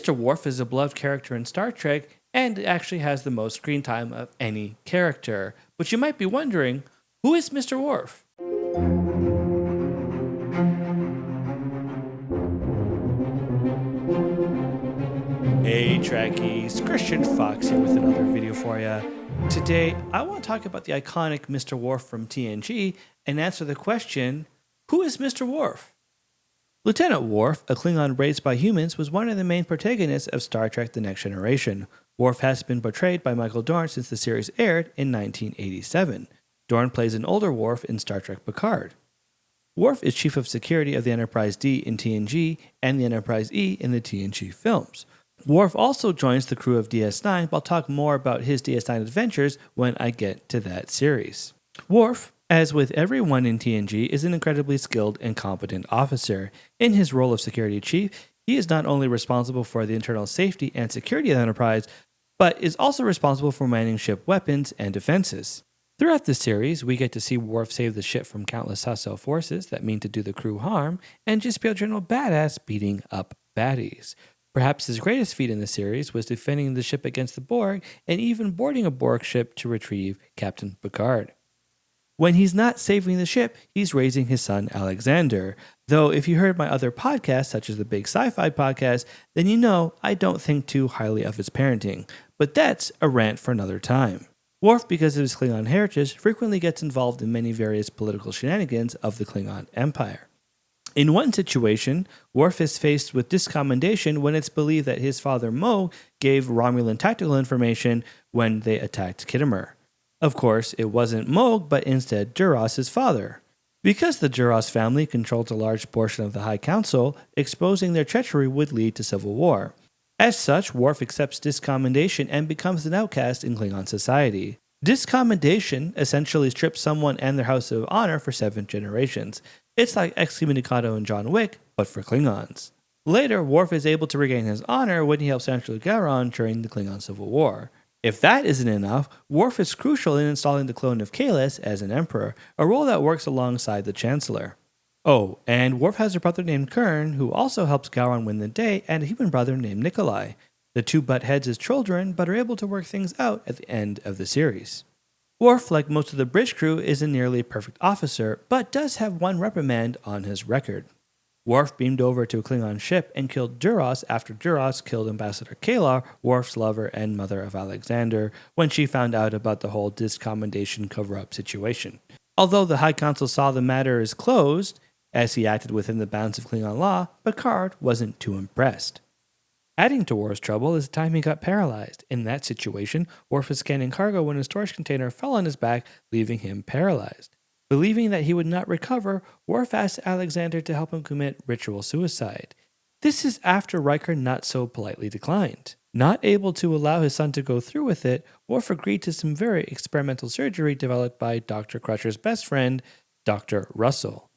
Mr. Worf is a beloved character in Star Trek and actually has the most screen time of any character. But you might be wondering, who is Mr. Worf? Hey Trekkies, Christian Fox here with another video for you. Today, I want to talk about the iconic Mr. Worf from TNG and answer the question, who is Mr. Worf? Lieutenant Worf, a Klingon raised by humans, was one of the main protagonists of Star Trek The Next Generation. Worf has been portrayed by Michael Dorn since the series aired in 1987. Dorn plays an older Worf in Star Trek Picard. Worf is Chief of Security of the Enterprise D in TNG and the Enterprise E in the TNG films. Worf also joins the crew of DS9, but I'll talk more about his DS9 adventures when I get to that series. Worf, as with everyone in TNG, is an incredibly skilled and competent officer. In his role of security chief, he is not only responsible for the internal safety and security of the Enterprise, but is also responsible for manning ship weapons and defenses. Throughout the series, we get to see Worf save the ship from countless hostile forces that mean to do the crew harm, and just be a general badass beating up baddies. Perhaps his greatest feat in the series was defending the ship against the Borg and even boarding a Borg ship to retrieve Captain Picard. When he's not saving the ship, he's raising his son Alexander. Though if you heard my other podcasts, such as the Big Sci-Fi podcast, then you know I don't think too highly of his parenting. But that's a rant for another time. Worf, because of his Klingon heritage, frequently gets involved in many various political shenanigans of the Klingon Empire. In one situation, Worf is faced with discommendation when it's believed that his father Mogh gave Romulan tactical information when they attacked Khitomer. Of course, it wasn't Mogh, but instead Duras' father. Because the Duras family controlled a large portion of the High Council, exposing their treachery would lead to civil war. As such, Worf accepts discommendation and becomes an outcast in Klingon society. Discommendation essentially strips someone and their house of honor for 7 generations. It's like excommunicado in John Wick, but for Klingons. Later, Worf is able to regain his honor when he helps Chancellor Gowron during the Klingon Civil War. If that isn't enough, Worf is crucial in installing the clone of Kahless as an emperor, a role that works alongside the Chancellor. Oh, and Worf has a brother named Kurn, who also helps Gowron win the day, and a human brother named Nikolai. The two butt heads as children, but are able to work things out at the end of the series. Worf, like most of the bridge crew, is a nearly perfect officer, but does have one reprimand on his record. Worf beamed over to a Klingon ship and killed Duras after Duras killed Ambassador Kayla, Worf's lover and mother of Alexander, when she found out about the whole discommendation cover-up situation. Although the High Council saw the matter as closed, as he acted within the bounds of Klingon law, Picard wasn't too impressed. Adding to Worf's trouble is the time he got paralyzed. In that situation, Worf was scanning cargo when a storage container fell on his back, leaving him paralyzed. Believing that he would not recover, Worf asked Alexander to help him commit ritual suicide. This is after Riker not so politely declined. Not able to allow his son to go through with it, Worf agreed to some very experimental surgery developed by Dr. Crusher's best friend, Dr. Russell.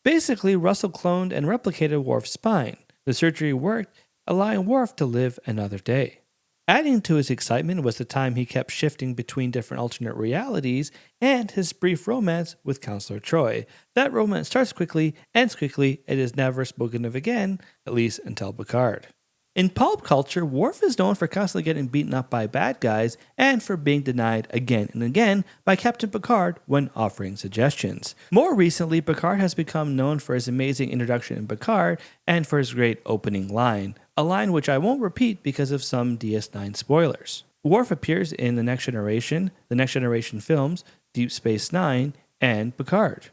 Basically, Russell cloned and replicated Worf's spine. The surgery worked, allowing Worf to live another day. Adding to his excitement was the time he kept shifting between different alternate realities and his brief romance with Counselor Troi. That romance starts quickly, ends quickly, and is never spoken of again, at least until Picard. In pulp culture, Worf is known for constantly getting beaten up by bad guys and for being denied again and again by Captain Picard when offering suggestions. More recently, Picard has become known for his amazing introduction in Picard and for his great opening line, a line which I won't repeat because of some DS9 spoilers. Worf appears in The Next Generation films, Deep Space Nine, and Picard.